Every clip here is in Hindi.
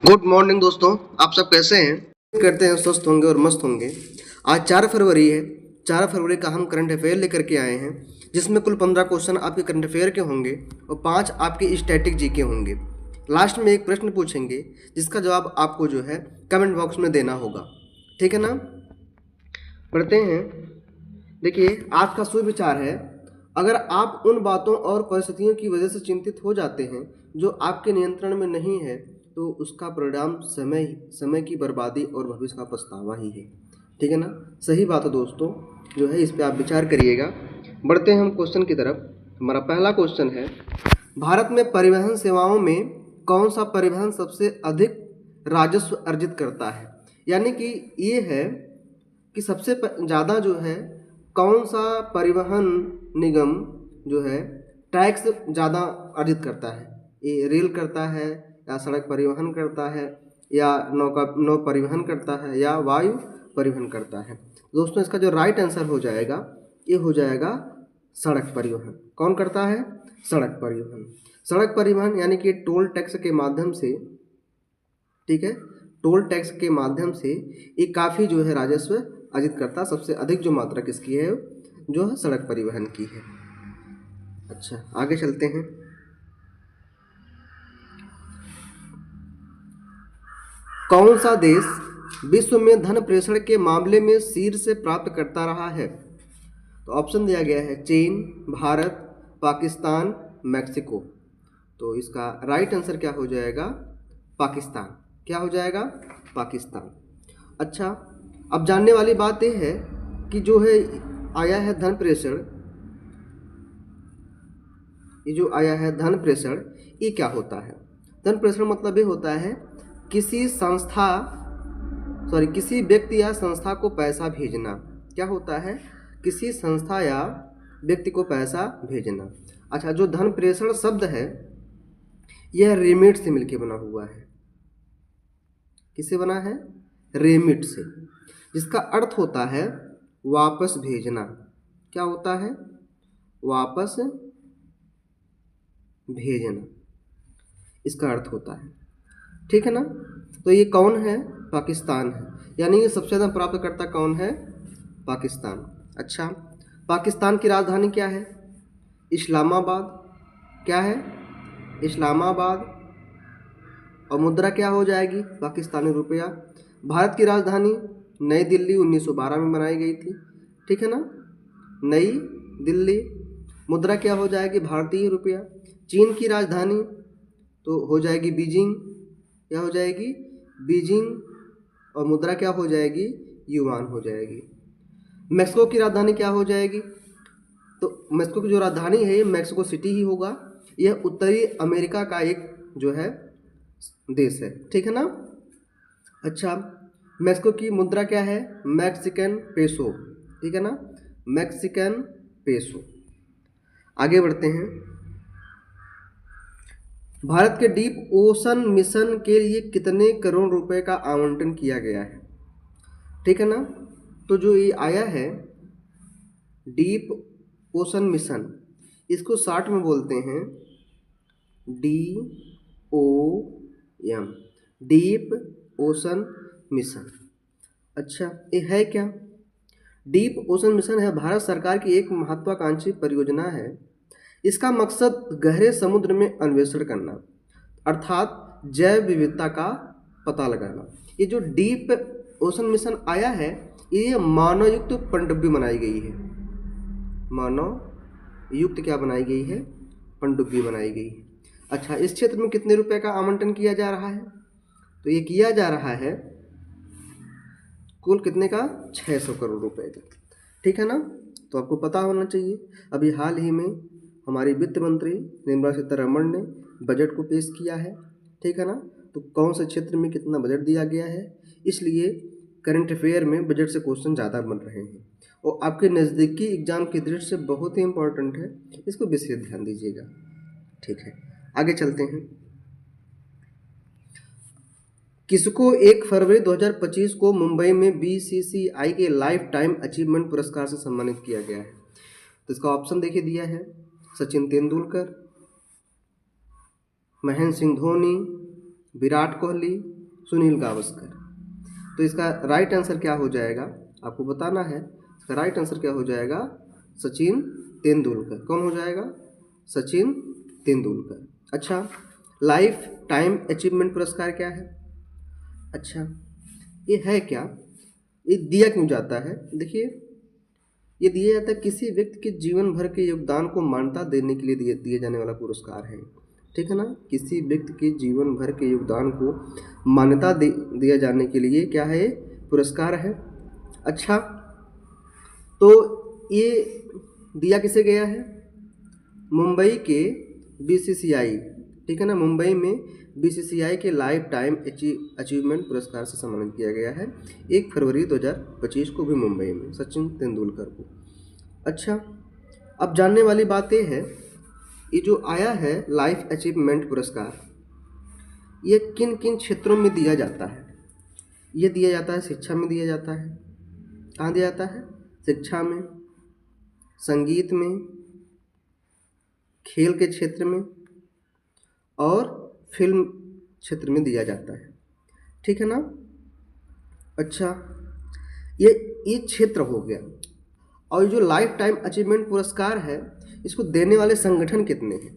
गुड मॉर्निंग दोस्तों, आप सब कैसे हैं? करते हैं स्वस्थ होंगे और मस्त होंगे। आज 4 फरवरी है। 4 फरवरी का हम करंट अफेयर लेकर के आए हैं, जिसमें कुल 15 क्वेश्चन आपके करंट अफेयर के होंगे और 5 आपके स्टैटिक जी के होंगे। लास्ट में एक प्रश्न पूछेंगे जिसका जवाब आपको जो है कमेंट बॉक्स में देना होगा। ठीक है ना? पढ़ते हैं। देखिए, आज का सुविचार है, अगर आप उन बातों और परिस्थितियों की वजह से चिंतित हो जाते हैं जो आपके नियंत्रण में नहीं है, तो उसका परिणाम समय की बर्बादी और भविष्य का पछतावा ही है। ठीक है ना? सही बात है दोस्तों, जो है इस पे आप विचार करिएगा। बढ़ते हैं हम क्वेश्चन की तरफ। हमारा पहला क्वेश्चन है, भारत में परिवहन सेवाओं में कौन सा परिवहन सबसे अधिक राजस्व अर्जित करता है? यानी कि ये है कि सबसे ज़्यादा जो है कौन सा परिवहन निगम जो है टैक्स ज़्यादा अर्जित करता है? ये रेल करता है या सड़क परिवहन करता है या नौ परिवहन करता है या वायु परिवहन करता है? दोस्तों, इसका जो राइट आंसर हो जाएगा, ये हो जाएगा सड़क परिवहन। कौन करता है? सड़क परिवहन। सड़क परिवहन यानी कि टोल टैक्स के माध्यम से, ठीक है, टोल टैक्स के माध्यम से ये काफ़ी जो है राजस्व अर्जित करता। सबसे अधिक जो मात्रा किसकी है, जो है सड़क परिवहन की है। अच्छा, आगे चलते हैं। कौन सा देश विश्व में धन प्रेषण के मामले में शीर्ष से प्राप्त करता रहा है? तो ऑप्शन दिया गया है चीन, भारत, पाकिस्तान, मैक्सिको। तो इसका राइट आंसर क्या हो जाएगा? पाकिस्तान। क्या हो जाएगा? पाकिस्तान। अच्छा, अब जानने वाली बात यह है कि जो है आया है धन प्रेषण, ये जो आया है धन प्रेषण, ये क्या होता है? धन प्रेषण मतलब ये होता है किसी व्यक्ति या संस्था को पैसा भेजना। क्या होता है? किसी संस्था या व्यक्ति को पैसा भेजना। अच्छा, जो धन प्रेषण शब्द है यह रेमिट से मिलके बना हुआ है। किससे बना है? रेमिट से, जिसका अर्थ होता है वापस भेजना। क्या होता है? वापस भेजना, इसका अर्थ होता है। ठीक है ना? तो ये कौन है? पाकिस्तान है। यानी ये सबसे ज़्यादा प्राप्तकर्ता कौन है? पाकिस्तान। अच्छा, पाकिस्तान की राजधानी क्या है? इस्लामाबाद। क्या है? इस्लामाबाद। और मुद्रा क्या हो जाएगी? पाकिस्तानी रुपया। भारत की राजधानी नई दिल्ली 1912 में बनाई गई थी। ठीक है ना? नई दिल्ली। मुद्रा क्या हो जाएगी? भारतीय रुपया। चीन की राजधानी तो हो जाएगी बीजिंग। क्या हो जाएगी? बीजिंग। और मुद्रा क्या हो जाएगी? युआन हो जाएगी। मैक्सिको की राजधानी क्या हो जाएगी? तो मैक्सिको की जो राजधानी है ये मैक्सिको सिटी ही होगा। यह उत्तरी अमेरिका का एक जो है देश है। ठीक है ना? अच्छा, मैक्सिको की मुद्रा क्या है? Mexican peso. ठीक है ना? Mexican peso. आगे बढ़ते हैं। भारत के डीप ओशन मिशन के लिए कितने करोड़ रुपए का आवंटन किया गया है? ठीक है ना? तो जो ये आया है डीप ओशन मिशन, इसको शॉर्ट में बोलते हैं DOM, डीप ओशन मिशन। अच्छा, ये है क्या? डीप ओशन मिशन है भारत सरकार की एक महत्वाकांक्षी परियोजना है। इसका मकसद गहरे समुद्र में अन्वेषण करना, अर्थात जैव विविधता का पता लगाना। ये जो डीप ओशन मिशन आया है, ये मानवयुक्त पनडुब्बी बनाई गई है। मानव युक्त क्या बनाई गई है? पनडुब्बी बनाई गई है। अच्छा, इस क्षेत्र में कितने रुपए का आवंटन किया जा रहा है? तो ये किया जा रहा है कुल कितने का? 600 करोड़ रुपए का। ठीक है ना? तो आपको पता होना चाहिए। अभी हाल ही में हमारी वित्त मंत्री निर्मला सीतारमण ने बजट को पेश किया है। ठीक है ना? तो कौन से क्षेत्र में कितना बजट दिया गया है, इसलिए करंट अफेयर में बजट से क्वेश्चन ज़्यादा बन रहे हैं और आपके नज़दीकी एग्जाम की दृष्टि से बहुत ही इंपॉर्टेंट है। इसको विशेष ध्यान दीजिएगा। ठीक है, आगे चलते हैं। किसको 1 फरवरी 2025 को मुंबई में BCCI के लाइफ टाइम अचीवमेंट पुरस्कार से सम्मानित किया गया है? तो इसका ऑप्शन देखिए दिया है सचिन तेंदुलकर, महेंद्र सिंह धोनी, विराट कोहली, सुनील गावस्कर। तो इसका राइट आंसर क्या हो जाएगा आपको बताना है। इसका राइट आंसर क्या हो जाएगा? सचिन तेंदुलकर। कौन हो जाएगा? सचिन तेंदुलकर। अच्छा, लाइफ टाइम अचीवमेंट पुरस्कार क्या है? अच्छा, ये है क्या? ये दिया क्यों जाता है? देखिए, ये दिया जाता है किसी व्यक्ति के जीवन भर के योगदान को मान्यता देने के लिए दिए जाने वाला पुरस्कार है। ठीक है ना? किसी व्यक्ति के जीवन भर के योगदान को मान्यता दिया जाने के लिए क्या है? पुरस्कार है। अच्छा, तो ये दिया किसे गया है? मुंबई के बीसीसीआई, ठीक है ना, मुंबई में बीसीसीआई के लाइफ टाइम अचीवमेंट पुरस्कार से सम्मानित किया गया है 1 फरवरी 2025 को भी मुंबई में सचिन तेंदुलकर को। अच्छा, अब जानने वाली बात ये है, ये जो आया है लाइफ अचीवमेंट पुरस्कार, ये किन किन क्षेत्रों में दिया जाता है? ये दिया जाता है शिक्षा में दिया जाता है। कहाँ दिया जाता है? शिक्षा में, संगीत में, खेल के क्षेत्र में और फिल्म क्षेत्र में दिया जाता है। ठीक है ना? अच्छा, ये क्षेत्र हो गया। और जो लाइफ टाइम अचीवमेंट पुरस्कार है, इसको देने वाले संगठन कितने हैं?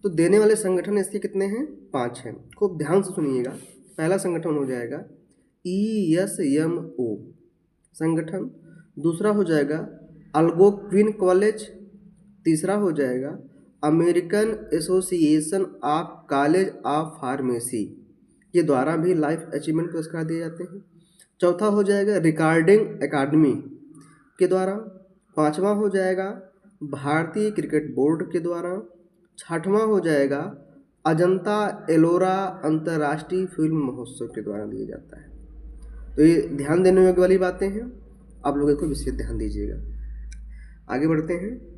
तो देने वाले संगठन इसके कितने हैं? 5 हैं। खूब ध्यान से सुनिएगा। पहला संगठन हो जाएगा ESMO संगठन, दूसरा हो जाएगा अल्गोक्विन कॉलेज, तीसरा हो जाएगा American association of college of pharmacy के द्वारा भी लाइफ अचीवमेंट पुरस्कार दिए जाते हैं। चौथा हो जाएगा रिकॉर्डिंग एकेडमी के द्वारा। पांचवा हो जाएगा भारतीय क्रिकेट बोर्ड के द्वारा। छठवां हो जाएगा अजंता एलोरा अंतर्राष्ट्रीय फिल्म महोत्सव के द्वारा दिया जाता है। तो ये ध्यान देने योग्य वाली बातें हैं, आप लोग इसको विशेष ध्यान दीजिएगा। आगे बढ़ते हैं।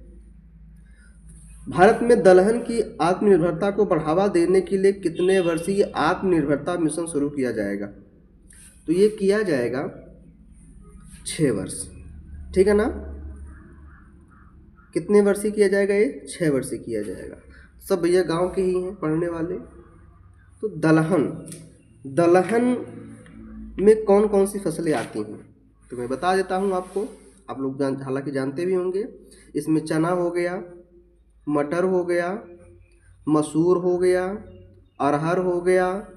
भारत में दलहन की आत्मनिर्भरता को बढ़ावा देने के लिए कितने वर्षीय आत्मनिर्भरता मिशन शुरू किया जाएगा? तो ये किया जाएगा 6 वर्ष। ठीक है ना? कितने वर्षीय किया जाएगा? ये 6 वर्षीय किया जाएगा। सब भैया गांव के ही हैं पढ़ने वाले। तो दलहन में कौन कौन सी फसलें आती हैं तो मैं बता देता हूं आपको। आप लोग हालांकि जानते भी होंगे। इसमें चना हो गया, मटर हो गया, मसूर हो गया, अरहर हो गया,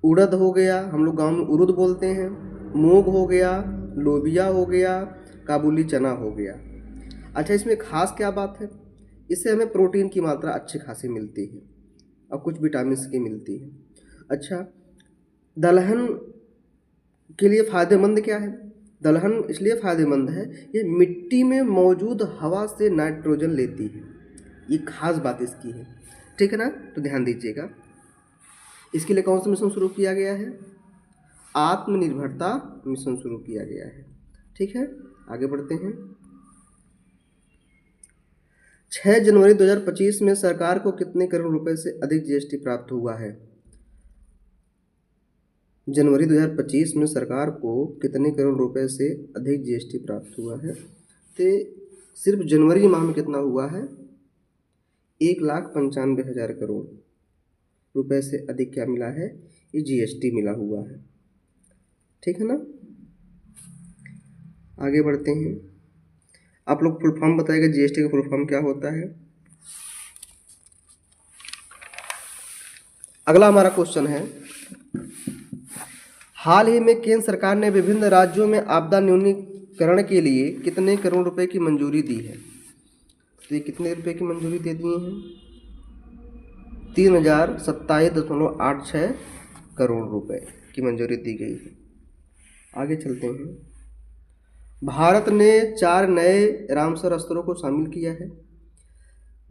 उड़द हो गया, हम लोग गांव में उड़द बोलते हैं, मूंग हो गया, लोबिया हो गया, काबुली चना हो गया। अच्छा, इसमें खास क्या बात है? इससे हमें प्रोटीन की मात्रा अच्छी खासी मिलती है और कुछ विटामिन की मिलती है। अच्छा, दलहन के लिए फ़ायदेमंद क्या है? दलहन इसलिए फ़ायदेमंद है, ये मिट्टी में मौजूद हवा से नाइट्रोजन लेती है। ये खास बात इसकी है। ठीक है ना? तो ध्यान दीजिएगा। इसके लिए कौन सा मिशन शुरू किया गया है? आत्मनिर्भरता मिशन शुरू किया गया है। ठीक है, आगे बढ़ते हैं। 6 जनवरी 2025 में सरकार को कितने करोड़ रुपए से अधिक जीएसटी प्राप्त हुआ है? जनवरी 2025 में सरकार को कितने करोड़ रुपए से अधिक जीएसटी प्राप्त हुआ है? तो सिर्फ जनवरी माह में कितना हुआ है? 1,95,000 करोड़ रुपए से अधिक क्या मिला है? ये जीएसटी मिला हुआ है। ठीक है ना? आगे बढ़ते हैं। आप लोग फुल फॉर्म बताइएगा, जीएसटी का फुल फॉर्म क्या होता है? अगला हमारा क्वेश्चन है, हाल ही में केंद्र सरकार ने विभिन्न राज्यों में आपदा न्यूनीकरण के लिए कितने करोड़ रुपए की मंजूरी दी है? तो ये कितने रुपए की मंजूरी दे दिए हैं? 3027.86 करोड़ रुपए की मंजूरी दी गई है। आगे चलते हैं। भारत ने 4 नए रामसर स्थलों को शामिल किया है,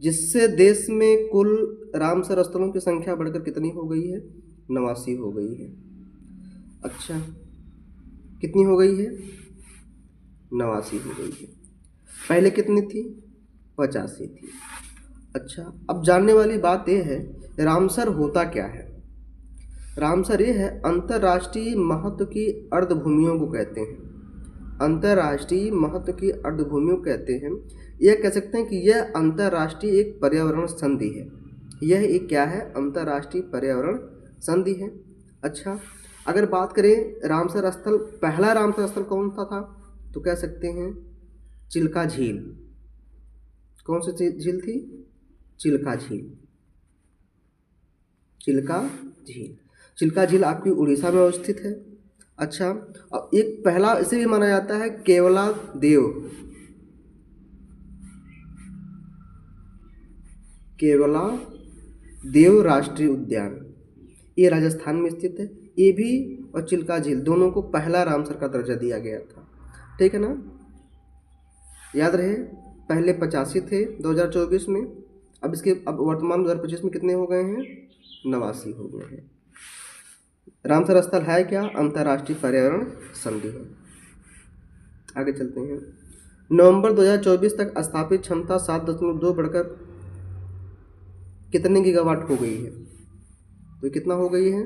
जिससे देश में कुल रामसर स्थलों की संख्या बढ़कर कितनी हो गई है? 89 हो गई है। अच्छा, कितनी हो गई है? 89 हो गई है। पहले कितनी थी? 85 थी। अच्छा, अब जानने वाली बात यह है, रामसर होता क्या है? रामसर ये है अंतर्राष्ट्रीय महत्व की अर्धभूमियों को कहते हैं। अंतर्राष्ट्रीय महत्व की अर्धभूमियों कहते हैं। यह कह सकते हैं कि यह अंतर्राष्ट्रीय एक पर्यावरण संधि है। यह एक क्या है, अंतर्राष्ट्रीय पर्यावरण संधि है। अच्छा, अगर बात करें रामसर स्थल, पहला रामसर स्थल कौन सा था, तो कह सकते हैं चिल्का झील। कौन सी झील थी, चिल्का झील। चिल्का झील, चिल्का झील आपकी उड़ीसा में अवस्थित है। अच्छा, अब एक पहला इसे भी माना जाता है केवला देव, केवला देव राष्ट्रीय उद्यान, ये राजस्थान में स्थित है। ये भी और चिल्का झील दोनों को पहला रामसर का दर्जा दिया गया था। ठीक है ना, याद रहे, पहले 85 थे 2024 में, अब वर्तमान 2025 में कितने हो गए हैं, 89 हो गए हैं। रामसर स्थल है क्या, अंतर्राष्ट्रीय पर्यावरण संधि है। आगे चलते हैं। नवंबर 2024 तक स्थापित क्षमता 7.2 बढ़कर कितने गीगावाट हो गई है, तो कितना हो गई है,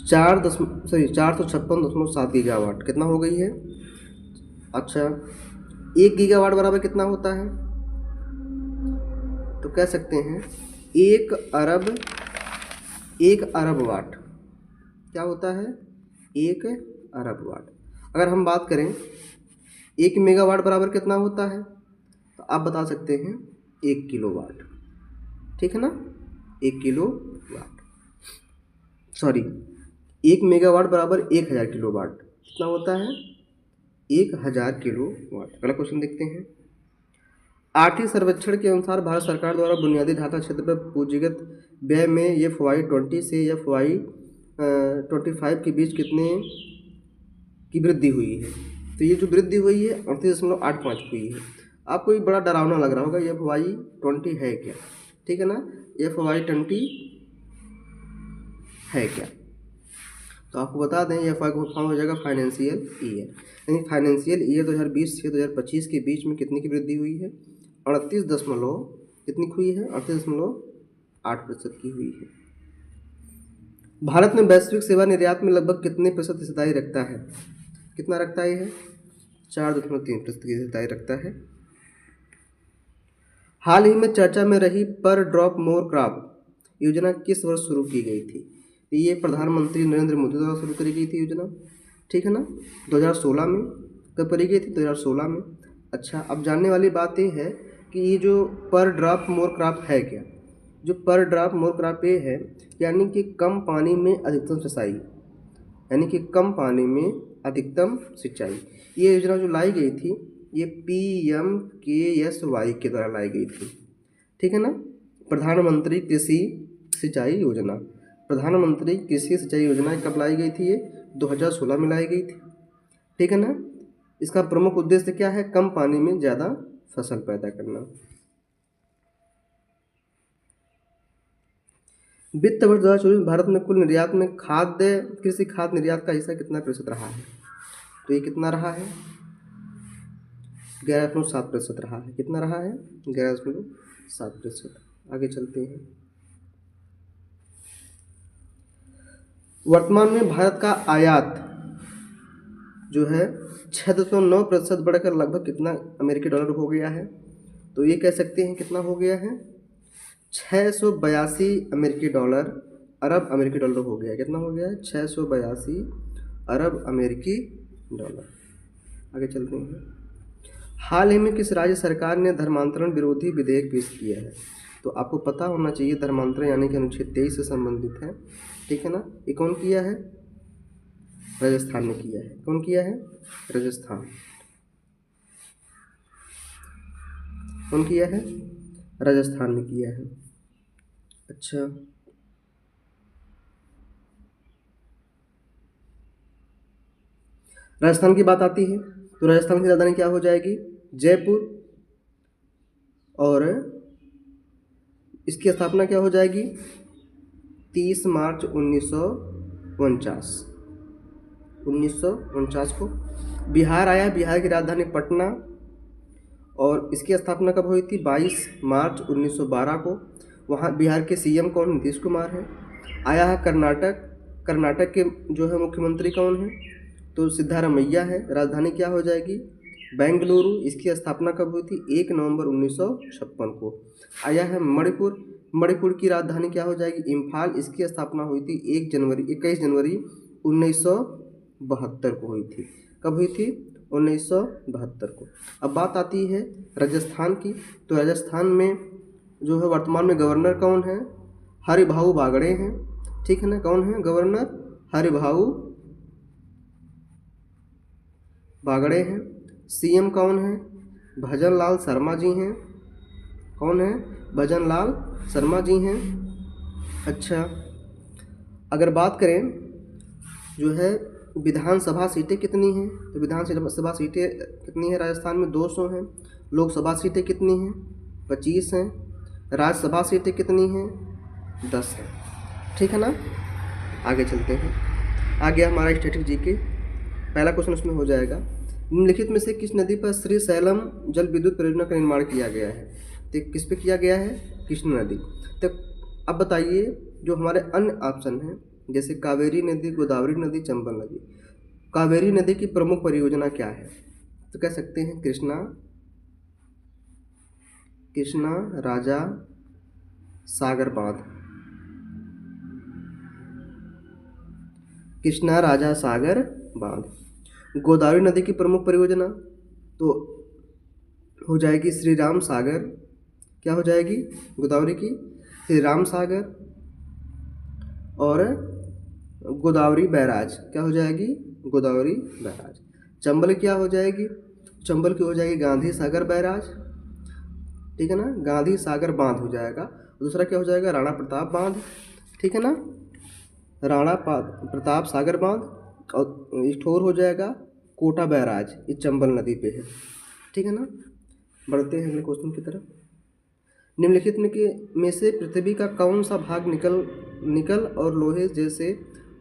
456.7 गीगावाट कितना हो गई है। अच्छा, 1 गीगावाट बराबर कितना होता है, तो कह सकते हैं 1 अरब वाट। क्या होता है, 1 अरब वाट। अगर हम बात करें 1 मेगावाट बराबर कितना होता है, तो आप बता सकते हैं 1 किलोवाट। ठीक है ना, 1 किलोवाट, सॉरी 1 मेगावाट बराबर 1000 किलोवाट, कितना होता है, 1000 किलोवाट। अगला क्वेश्चन देखते हैं। आर्थिक सर्वेक्षण के अनुसार भारत सरकार द्वारा बुनियादी ढांचा क्षेत्र पर पूंजीगत व्यय में FY20 से FY25 के बीच कितने की वृद्धि हुई है, तो ये जो वृद्धि हुई है 38.85 हुई है। आपको ये बड़ा डरावना लग रहा होगा, FY20 है क्या, ठीक है ना, FY20 है क्या, तो आपको बता दें FY को फॉर्म हो जाएगा फाइनेंशियल ईयर, यानी फाइनेंशियल ईयर 2020 से 2025 के बीच में कितनी की वृद्धि हुई है, 38 कितनी हुई है, 38.8% की हुई है। भारत में वैश्विक सेवा निर्यात में लगभग कितने प्रतिशत हिस्सेदारी रखता है, कितना रखता है, यह 4.3% की हिस्सेदारी रखता है। हाल ही में चर्चा में रही पर ड्रॉप मोर क्रॉप योजना किस वर्ष शुरू की गई थी, ये प्रधानमंत्री नरेंद्र मोदी द्वारा शुरू करी गई थी योजना। ठीक है ना, 2016 में कब करी गई थी, 2016 में। अच्छा, अब जानने वाली बात ये है कि ये जो पर ड्रॉप मोर क्रॉप है क्या, जो पर ड्रॉप मोर क्रॉप ये है, यानी कि कम पानी में अधिकतम सिंचाई, यानी कि कम पानी में अधिकतम सिंचाई। ये योजना जो लाई गई थी ये PMKSY के द्वारा लाई गई थी। ठीक है ना, प्रधानमंत्री कृषि सिंचाई योजना, प्रधानमंत्री कृषि सिंचाई योजना कब लाई गई थी, ये 2016 में लाई गई थी। ठीक है ना, इसका प्रमुख उद्देश्य क्या है, कम पानी में ज़्यादा फसल पैदा करना। वित्त वर्ष 2024 भारत में कुल निर्यात में कृषि खाद्य निर्यात का हिस्सा कितना प्रतिशत रहा है, तो ये कितना रहा है, 11.7% रहा है। कितना रहा है, 11.7%। आगे चलते हैं। वर्तमान में भारत का आयात जो है 6.9% बढ़कर लगभग कितना अमेरिकी डॉलर हो गया है, तो ये कह सकते हैं कितना हो गया है, 682 अमेरिकी डॉलर, अरब अमेरिकी डॉलर हो गया है। कितना हो गया है, 682 अरब अमेरिकी डॉलर। आगे चलते हैं। हाल ही में किस राज्य सरकार ने धर्मांतरण विरोधी विधेयक पेश किया है, तो आपको पता होना चाहिए धर्मांतरण यानी कि अनुच्छेद 23 से संबंधित है। ठीक है ना, ये कौन किया है, राजस्थान ने किया है। कौन किया है, राजस्थान। कौन किया है, राजस्थान ने किया है। अच्छा, राजस्थान की बात आती है तो राजस्थान की राजधानी क्या हो जाएगी, जयपुर, और इसकी स्थापना क्या हो जाएगी, 30 मार्च 1949 को बिहार आया। बिहार की राजधानी पटना, और इसकी स्थापना कब हुई थी, 22 मार्च 1912 को। वहाँ बिहार के CM कौन, नीतीश कुमार हैं। आया है कर्नाटक, कर्नाटक के जो है मुख्यमंत्री कौन है, तो सिद्धारमैया है। राजधानी क्या हो जाएगी, बेंगलुरु, इसकी स्थापना कब हुई थी? 1 नवंबर 1956 को। आया है मणिपुर, मणिपुर की राजधानी क्या हो जाएगी? इम्फाल, इसकी स्थापना हुई थी 21 जनवरी 1972 को हुई थी। कब हुई थी? 1972 को। अब बात आती है राजस्थान की, तो राजस्थान में जो है वर्तमान में गवर्नर कौन है? हरिभाऊ बागड़े हैं, ठीक है ना। कौन है गवर्नर? हरिभाऊ बागड़े हैं। सीएम कौन है? भजन लाल शर्मा जी हैं। कौन है? भजन लाल शर्मा जी हैं। अच्छा, अगर बात करें जो है विधानसभा सीटें कितनी हैं, तो विधानसभा सीटें कितनी हैं राजस्थान में? 200 हैं। लोकसभा सीटें कितनी हैं? 25 हैं। राज्यसभा सीटें कितनी हैं? 10 हैं, ठीक है ना। आगे चलते हैं। आ गया हमारा स्टैटिक जीके, पहला क्वेश्चन उसमें हो जाएगा। निम्नलिखित में से किस नदी पर श्री सैलम जल विद्युत परियोजना का निर्माण किया गया है? तो किस पे किया गया है? कृष्णा नदी। तो अब बताइए जो हमारे अन्य ऑप्शन हैं, जैसे कावेरी नदी, गोदावरी नदी, चंबल नदी। कावेरी नदी की प्रमुख परियोजना क्या है? तो कह सकते हैं कृष्णा राजा सागर बांध। कृष्णा राजा सागर बांध। गोदावरी नदी की प्रमुख परियोजना तो हो जाएगी श्री राम सागर। क्या हो जाएगी गोदावरी की? श्री राम सागर। और गोदावरी बैराज क्या हो जाएगी? गोदावरी बैराज। चंबल क्या हो जाएगी? चंबल की हो जाएगी गांधी सागर बैराज, ठीक है ना। गांधी सागर बांध हो जाएगा। दूसरा क्या हो जाएगा? राणा प्रताप बांध, ठीक है ना। राणा प्रताप सागर बांध। और एक ठोर हो जाएगा कोटा बैराज, ये चंबल नदी पे है, ठीक है ना। बढ़ते हैं अगले क्वेश्चन की तरफ। निम्नलिखित में से पृथ्वी का कौन सा भाग निकल और लोहे जैसे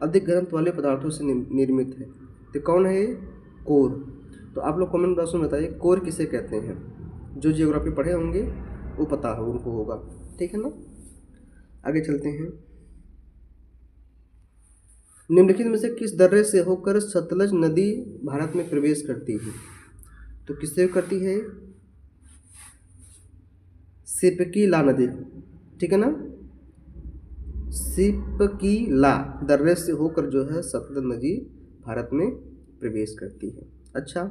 अधिक घनत्व वाले पदार्थों से निर्मित है? तो कौन है ये? कोर। तो आप लोग कमेंट बॉक्स में बताइए कोर किसे कहते हैं। जो जियोग्राफी पढ़े होंगे वो पता हो उनको होगा, ठीक है ना। आगे चलते हैं। निम्नलिखित में से किस दर्रे से होकर सतलज नदी भारत में प्रवेश करती है? तो किससे करती है? सिपकीला नदी, ठीक है ना। सिपकीला दर्रे से होकर जो है सतलज नदी भारत में प्रवेश करती है। अच्छा,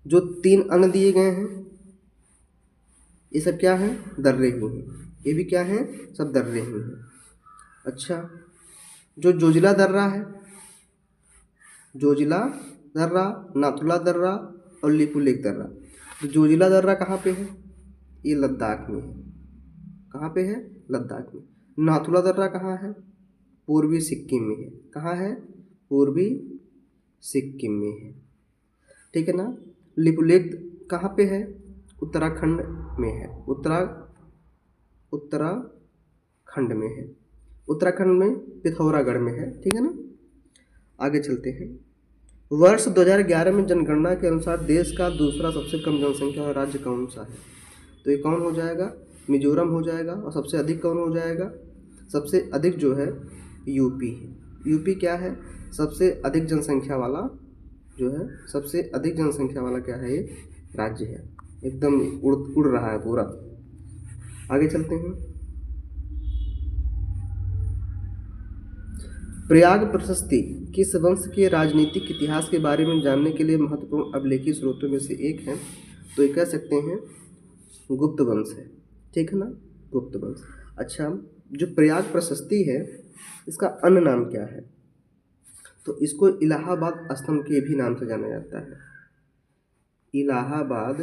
जो 3 अन्य दिए गए हैं ये सब क्या है? दर्रे ही हैं। ये भी क्या है? सब दर्रे ही हैं। अच्छा, जो जोजिला दर्रा है, जोजिला दर्रा, नाथुला दर्रा और लिपुलेख दर्रा। तो जोजिला दर्रा कहाँ पे है? ये लद्दाख में है। कहाँ पे है? लद्दाख में। नाथुला दर्रा कहाँ है? पूर्वी सिक्किम में है। कहाँ है? पूर्वी सिक्किम में है, ठीक है ना। लिपुलेख कहाँ पे है? उत्तराखंड में है। उत्तराखंड में है। उत्तराखंड में पिथौरागढ़ में है, ठीक है ना। आगे चलते हैं। वर्ष 2011 में जनगणना के अनुसार देश का दूसरा सबसे कम जनसंख्या वाला राज्य कौन सा है? तो ये कौन हो जाएगा? मिजोरम हो जाएगा। और सबसे अधिक कौन हो जाएगा? सबसे अधिक जो है यूपी है। यूपी क्या है? सबसे अधिक जनसंख्या वाला जो है, सबसे अधिक जनसंख्या वाला क्या है? ये राज्य है। एकदम उड़ रहा है पूरा। आगे चलते हैं। प्रयाग प्रशस्ति किस वंश के राजनीतिक इतिहास के बारे में जानने के लिए महत्वपूर्ण अभिलेखीय स्रोतों में से एक है? तो ये कह सकते हैं गुप्त वंश है, ठीक है ना, गुप्त वंश। अच्छा, जो प्रयाग प्रशस्ति है इसका अन्य नाम क्या है? तो इसको इलाहाबाद स्तंभ के भी नाम से जाना जाता है। इलाहाबाद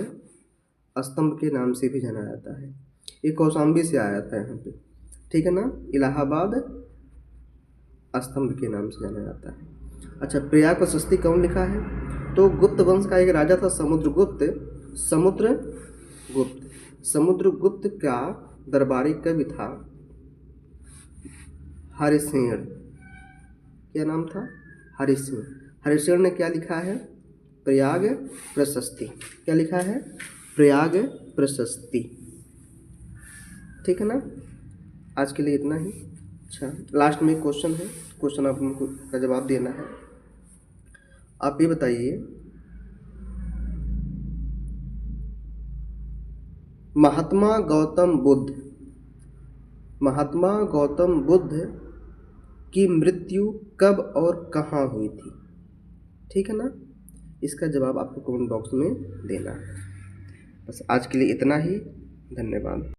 स्तंभ के नाम से भी जाना जाता है। ये कौशाम्बी से आया था यहाँ पे, ठीक है ना। इलाहाबाद स्तंभ के नाम से जाना जाता है। अच्छा, प्रयाग प्रशस्ति कौन लिखा है? तो गुप्त वंश का एक राजा था समुद्रगुप्त। समुद्रगुप्त का दरबारी कवि था हरिसेन। क्या नाम था? हरिसेन। हरिसेन ने क्या लिखा है? प्रयाग प्रशस्ति। क्या लिखा है? प्रयाग प्रशस्ति, ठीक है ना। आज के लिए इतना ही। अच्छा, लास्ट में एक क्वेश्चन है, क्वेश्चन आपको का जवाब देना है। आप ये बताइए महात्मा गौतम बुद्ध की मृत्यु कब और कहाँ हुई थी? ठीक है ना, इसका जवाब आपको कमेंट बॉक्स में देना है। बस आज के लिए इतना ही, धन्यवाद।